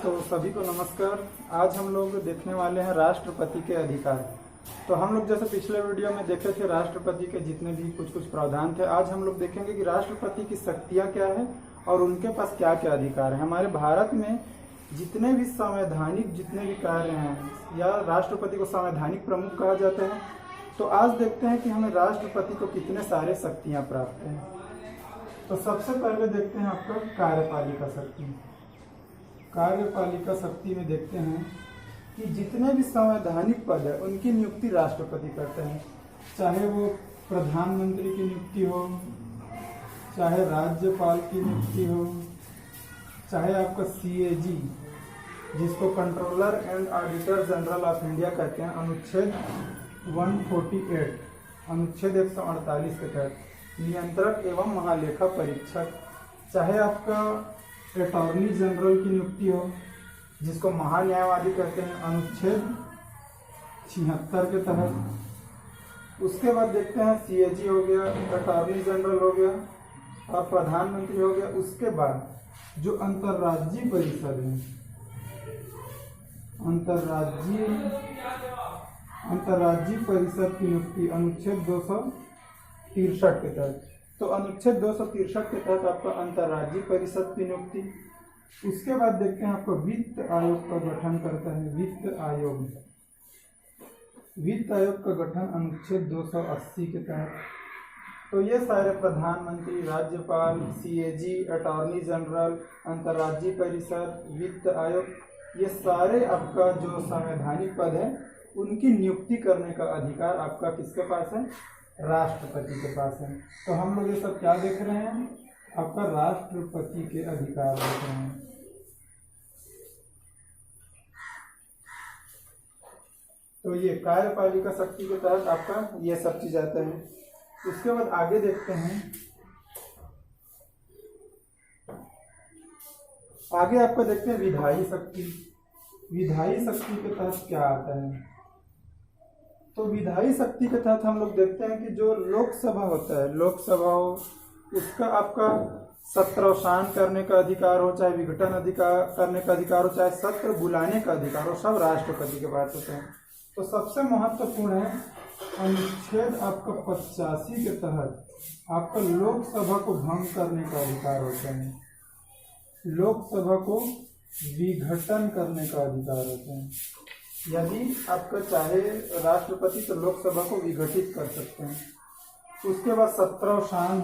तो सभी को नमस्कार। आज हम लोग देखने वाले हैं राष्ट्रपति के अधिकार। तो हम लोग जैसे पिछले वीडियो में देखे थे राष्ट्रपति के जितने भी कुछ प्रावधान थे, आज हम लोग देखेंगे कि राष्ट्रपति की शक्तियां क्या है और उनके पास क्या क्या अधिकार है। हमारे भारत में जितने भी संवैधानिक जितने भी कार्य हैं या राष्ट्रपति को संवैधानिक प्रमुख कहा जाता है, तो आज देखते हैं कि हमें राष्ट्रपति को कितने सारे शक्तियाँ प्राप्त हैं। तो सबसे पहले देखते हैं आपका कार्यपालिका शक्ति। कार्यपालिका शक्ति में देखते हैं कि जितने भी संवैधानिक पद है उनकी नियुक्ति राष्ट्रपति करते हैं, चाहे वो प्रधानमंत्री की नियुक्ति हो, चाहे राज्यपाल की नियुक्ति हो, चाहे आपका CAG जिसको controller and auditor general of India कहते हैं, अनुच्छेद 148 अनुच्छेद 148 के तहत नियंत्रक एवं महालेखा परीक्षक, चाहे आपका अटॉर्नी जनरल की नियुक्ति हो जिसको महान्यायवादी कहते हैं, अनुच्छेद 76 के तहत। उसके बाद देखते हैं CAG हो गया, अटॉर्नी जनरल हो गया और प्रधानमंत्री हो गया। उसके बाद जो अंतर्राज्यीय परिषद है, अंतर्राज्यीय परिषद की नियुक्ति अनुच्छेद 263 के तहत। तो अनुच्छेद 263 के तहत आपका अंतर्राज्यीय परिषद की नियुक्ति। उसके बाद देखते हैं आपका वित्त आयोग का गठन करता है। वित्त आयोग का गठन अनुच्छेद 280 के तहत। तो ये सारे प्रधानमंत्री, राज्यपाल, CAG, अटॉर्नी जनरल, अंतर्राज्यीय परिषद, वित्त आयोग, ये सारे आपका जो संवैधानिक पद है उनकी नियुक्ति करने का अधिकार आपका किसके पास है? राष्ट्रपति के पास है। तो हम लोग ये सब क्या देख रहे हैं? आपका राष्ट्रपति के अधिकार देख रहे हैं। तो ये कार्यपालिका शक्ति के तहत आपका ये सब चीज आता है। उसके बाद आगे देखते हैं, आगे आपका देखते हैं विधायी शक्ति। विधायी शक्ति के तहत क्या आता है? तो विधायी शक्ति के तहत हम लोग देखते हैं कि जो लोकसभा होता है, लोकसभा हो, उसका आपका सत्रावसान करने का अधिकार हो, चाहे विघटन अधिकार करने का अधिकार हो, चाहे सत्र बुलाने का अधिकार हो, सब राष्ट्रपति के पास होते हैं। तो सबसे महत्वपूर्ण है अनुच्छेद आपका 85 के तहत आपका लोकसभा को भंग करने का अधिकार होता है, लोकसभा को विघटन करने का अधिकार होता है। यदि आपका चाहे राष्ट्रपति तो लोकसभा को विघटित कर सकते हैं। उसके बाद सत्रावसान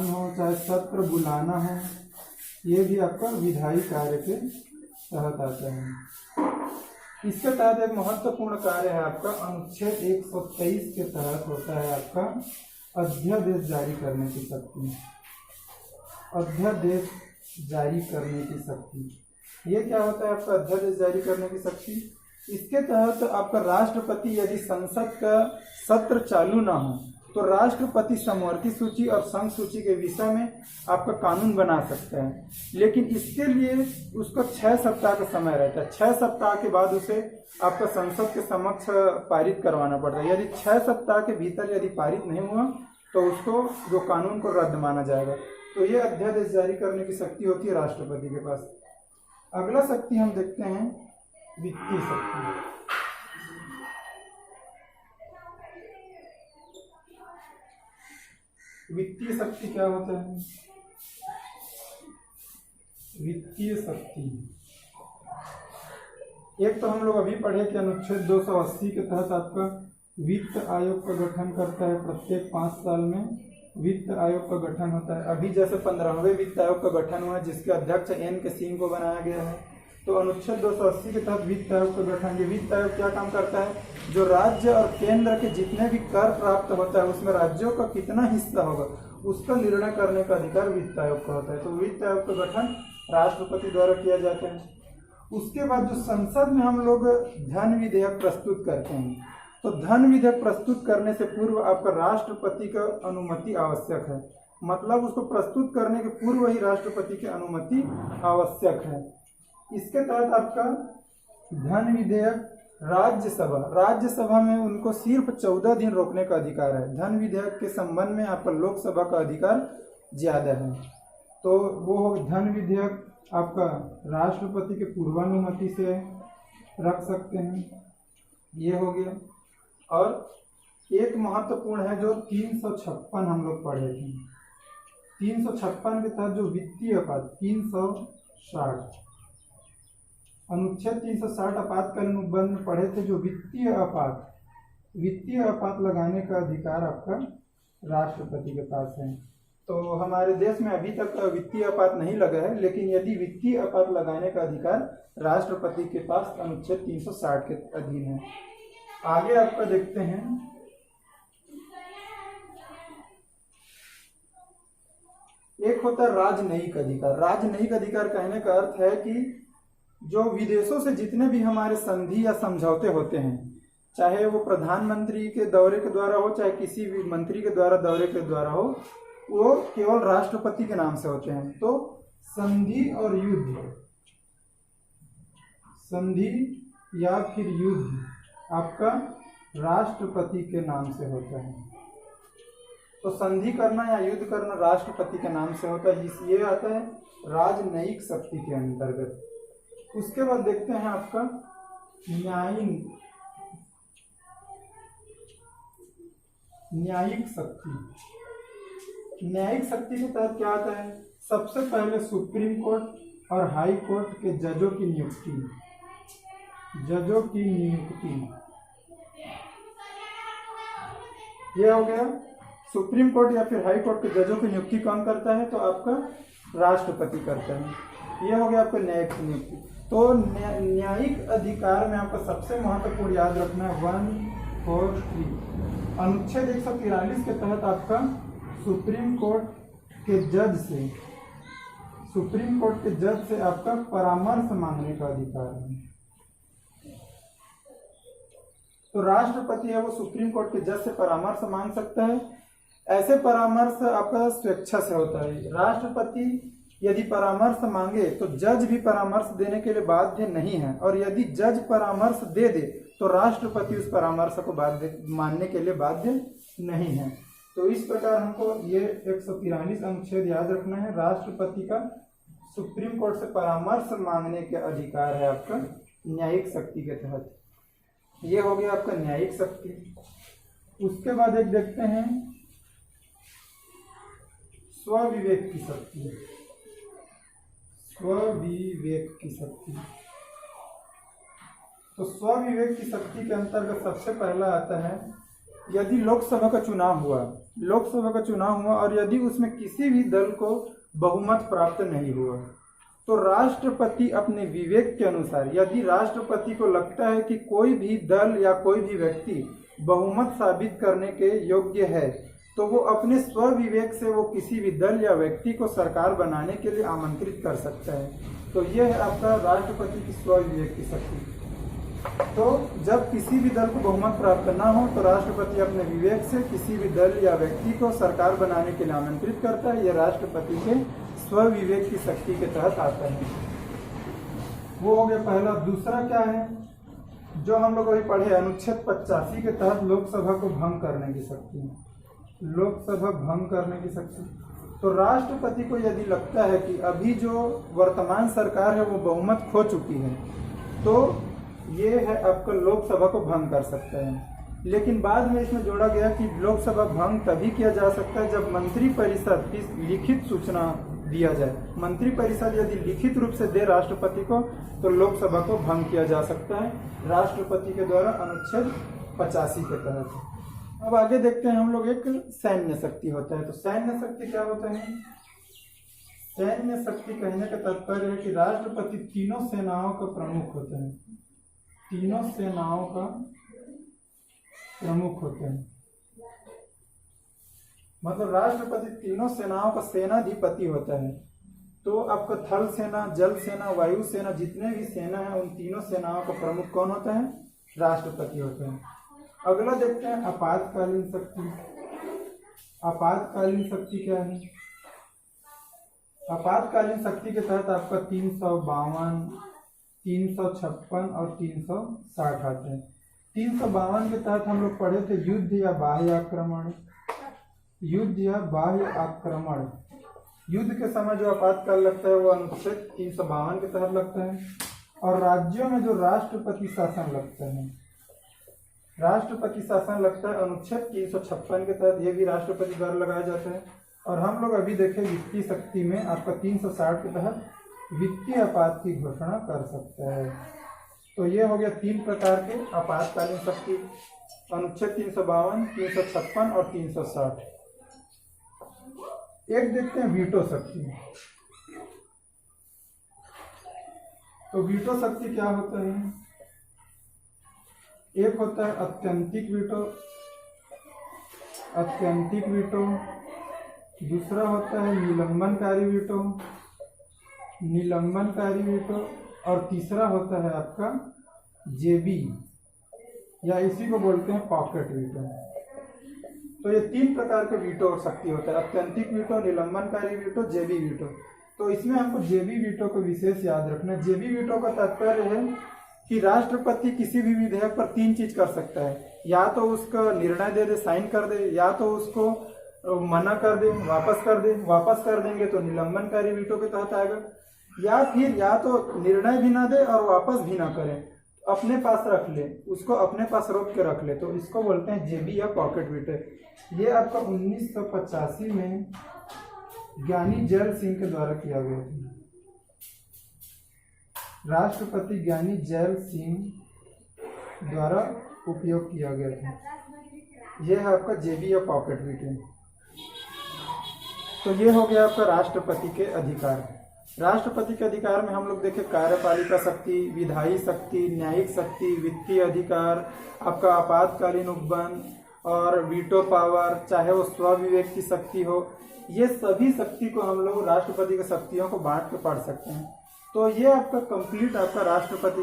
हो, चाहे सत्र बुलाना हो, ये भी आपका विधायी कार्य के तहत आता है। इसके तहत एक महत्वपूर्ण कार्य है आपका अनुच्छेद 123 के तहत होता है आपका अध्यादेश जारी करने की शक्ति। अध्यादेश जारी करने की शक्ति, ये क्या होता है आपका अध्यादेश जारी करने की शक्ति? इसके तहत आपका राष्ट्रपति यदि संसद का सत्र चालू ना हो तो राष्ट्रपति समवर्ती सूची और संघ सूची के विषय में आपका कानून बना सकता है, लेकिन इसके लिए उसको 6 सप्ताह का समय रहता है। 6 सप्ताह के बाद उसे आपका संसद के समक्ष पारित करवाना पड़ता है। यदि 6 सप्ताह के भीतर यदि पारित नहीं हुआ तो उसको जो कानून को रद्द माना जाएगा। तो ये अध्यादेश जारी करने की शक्ति होती है राष्ट्रपति के पास। अगला शक्ति हम देखते हैं वित्तीय शक्ति। वित्तीय शक्ति क्या होता है? वित्तीय शक्ति एक तो हम लोग अभी पढ़े कि अनुच्छेद 280 के तहत आपका वित्त आयोग का गठन करता है। प्रत्येक 5 साल में वित्त आयोग का गठन होता है। अभी जैसे 15वें वित्त आयोग का गठन हुआ जिसके अध्यक्ष N.K. सिंह को बनाया गया है। तो अनुच्छेद 280 के तहत वित्त आयोग का गठन। ये वित्त आयोग क्या काम करता है? जो राज्य और केंद्र के जितने भी कर प्राप्त होता है उसमें राज्यों का कितना हिस्सा होगा उसका निर्णय करने का अधिकार वित्त आयोग का होता है। तो वित्त आयोग का गठन राष्ट्रपति द्वारा किया जाता है। उसके बाद जो संसद में हम लोग धन विधेयक प्रस्तुत करते हैं, तो धन विधेयक प्रस्तुत करने से पूर्व आपका राष्ट्रपति का अनुमति आवश्यक है। मतलब उसको प्रस्तुत करने के पूर्व ही राष्ट्रपति की अनुमति आवश्यक है। इसके तहत आपका धन विधेयक राज्यसभा में उनको सिर्फ 14 दिन रोकने का अधिकार है। धन विधेयक के संबंध में आपका लोकसभा का अधिकार ज्यादा है। तो वो हो धन विधेयक आपका राष्ट्रपति के पूर्वानुमति से रख सकते हैं, ये हो गया। और एक महत्वपूर्ण है जो 356 हम लोग पढ़े थे, 356 के तहत जो वित्तीय आपात 360 अनुच्छेद 360 आपातकालीन उपबंध में पढ़े थे, जो वित्तीय आपात लगाने का अधिकार आपका राष्ट्रपति के पास है। तो हमारे देश में अभी तक वित्तीय आपात नहीं लगा है, लेकिन यदि वित्तीय आपात लगाने का अधिकार राष्ट्रपति के पास अनुच्छेद 360 के अधीन है। आगे आपका देखते हैं, एक होता है राजनयिक अधिकार। राजनयिक अधिकार कहने का अर्थ है कि जो विदेशों से जितने भी हमारे संधि या समझौते होते हैं, चाहे वो प्रधानमंत्री के दौरे के द्वारा हो, चाहे किसी भी मंत्री के द्वारा दौरे के द्वारा हो, वो केवल राष्ट्रपति के नाम से होते हैं। तो संधि और युद्ध, संधि या फिर युद्ध आपका राष्ट्रपति के नाम से होता है। तो संधि करना या युद्ध करना राष्ट्रपति के नाम से होता है, ये आता है राजनयिक शक्ति के अंतर्गत। उसके बाद देखते हैं आपका न्यायिक शक्ति। न्यायिक शक्ति के तहत क्या आता है, सबसे पहले सुप्रीम कोर्ट और हाई कोर्ट के जजों की नियुक्ति। ये हो गया। सुप्रीम कोर्ट या फिर हाई कोर्ट के जजों की नियुक्ति कौन करता है, तो आपका राष्ट्रपति करता है। ये हो गया आपका न्यायिक नियुक्ति। तो न्यायिक अधिकार में आपका सबसे महत्वपूर्ण याद रखना है 143 अनुच्छेद 143 के तहत आपका सुप्रीम कोर्ट के जज से आपका परामर्श मांगने का अधिकार है। तो राष्ट्रपति है वो सुप्रीम कोर्ट के जज से परामर्श मांग सकता है। ऐसे परामर्श आपका स्वेच्छा से होता है। राष्ट्रपति यदि परामर्श मांगे तो जज भी परामर्श देने के लिए बाध्य नहीं है, और यदि जज परामर्श दे दे तो राष्ट्रपति उस परामर्श को मानने के लिए बाध्य नहीं है। तो इस प्रकार हमको ये 143 अनुच्छेद याद रखना है। राष्ट्रपति का सुप्रीम कोर्ट से परामर्श मांगने के अधिकार है आपका न्यायिक शक्ति के तहत। ये हो गया आपका न्यायिक शक्ति। उसके बाद एक देखते हैं स्वविवेक की शक्ति। तो स्वविवेक की शक्ति के अंतर्गत सबसे पहला आता है, यदि लोकसभा का चुनाव हुआ और यदि उसमें किसी भी दल को बहुमत प्राप्त नहीं हुआ, तो राष्ट्रपति अपने विवेक के अनुसार, यदि राष्ट्रपति को लगता है कि कोई भी दल या कोई भी व्यक्ति बहुमत साबित करने के योग्य है, तो वो अपने स्वविवेक से वो किसी भी दल या व्यक्ति को सरकार बनाने के लिए आमंत्रित कर सकता है। तो ये है आपका राष्ट्रपति की स्वविवेक की शक्ति। तो जब किसी भी दल को बहुमत प्राप्त ना हो तो राष्ट्रपति अपने विवेक से किसी भी दल या व्यक्ति को सरकार बनाने के लिए आमंत्रित करता है। यह राष्ट्रपति के स्वविवेक की शक्ति के तहत आता है। वो हो गया पहला। दूसरा क्या है जो हम लोग अभी पढ़े, अनुच्छेद 85 के तहत लोकसभा को भंग करने की शक्ति। लोकसभा भंग करने की शक्ति। तो राष्ट्रपति को यदि लगता है कि अभी जो वर्तमान सरकार है वो बहुमत खो चुकी है, तो ये है आपका लोकसभा को भंग कर सकता है। लेकिन बाद में इसमें जोड़ा गया कि लोकसभा भंग तभी किया जा सकता है जब मंत्रिपरिषद की लिखित सूचना दिया जाए। मंत्रिपरिषद यदि लिखित रूप से दे राष्ट्रपति को तो लोकसभा को भंग किया जा सकता है राष्ट्रपति के द्वारा अनुच्छेद 85 के तहत। अब आगे देखते हैं हम लोग, एक सैन्य शक्ति होता है। तो सैन्य शक्ति क्या होता है? सैन्य शक्ति कहने का तात्पर्य है कि राष्ट्रपति तीनों सेनाओं का प्रमुख होता है। तीनों सेनाओं का प्रमुख होते हैं, मतलब राष्ट्रपति तीनों सेनाओं का सेनाधिपति होता है। तो आपका थल सेना, जल सेना, वायु सेना, जितने भी सेना है उन तीनों सेनाओं का प्रमुख कौन होता है? राष्ट्रपति होता है। अगला देखते हैं आपातकालीन शक्ति। आपातकालीन शक्ति क्या है? आपातकालीन शक्ति के तहत आपका 352, 356 और 360 आते हैं। 352 के तहत हम लोग पढ़े थे युद्ध या बाह्य आक्रमण। युद्ध या बाह्य आक्रमण युद्ध के समय जो आपातकाल लगता है वो अनुच्छेद 352 के तहत लगता है। और राज्यों में जो राष्ट्रपति शासन लगता है, राष्ट्रपति शासन लगता है अनुच्छेद 356 के तहत, ये भी राष्ट्रपति द्वारा लगाया जाता है। और हम लोग अभी देखें वित्तीय शक्ति में आपका 360 के तहत वित्तीय आपात की घोषणा कर सकता है। तो ये हो गया 3 प्रकार के आपातकालीन शक्ति, अनुच्छेद 352, 356 और 360। एक देखते हैं वीटो शक्ति। तो वीटो शक्ति क्या होता है? एक होता है अत्यंतिक वीटो, अत्यंतिक वीटो। दूसरा होता है निलंबनकारी वीटो, निलंबनकारी वीटो। और तीसरा होता है आपका जेबी, या इसी को बोलते हैं पॉकेट वीटो। तो ये 3 प्रकार के वीटो शक्ति होता है, अत्यंतिक वीटो, निलंबनकारी वीटो, जेबी वीटो। तो इसमें हमको जेबी वीटो को विशेष याद रखना है। जेबी वीटो का तात्पर्य है कि राष्ट्रपति किसी भी विधेयक पर 3 चीज कर सकता है, या तो उसका निर्णय दे दे, साइन कर दे, या तो उसको मना कर दे, वापस कर दे। वापस कर देंगे तो निलंबनकारी वीटो के तहत आएगा, या फिर या तो निर्णय भी ना दे और वापस भी ना करे, अपने पास रख ले, उसको अपने पास रोक के रख ले, तो इसको बोलते हैं जेबी या पॉकेट वीटो। ये आपका 1985 में ज्ञानी जैल सिंह के द्वारा किया गया था। राष्ट्रपति ज्ञानी जैल सिंह द्वारा उपयोग किया गया था। यह है आपका जेबी या पॉकेट वीटो। तो ये हो गया आपका राष्ट्रपति के अधिकार। राष्ट्रपति के अधिकार में हम लोग देखें कार्यपालिका शक्ति, विधायी शक्ति, न्यायिक शक्ति, वित्तीय अधिकार, आपका आपातकालीन उपबंध और वीटो पावर, चाहे वो स्वविवेक की शक्ति हो, ये सभी शक्ति को हम लोग राष्ट्रपति की शक्तियों को बांट के पढ़ सकते हैं। तो ये आपका कंप्लीट आपका राष्ट्रपति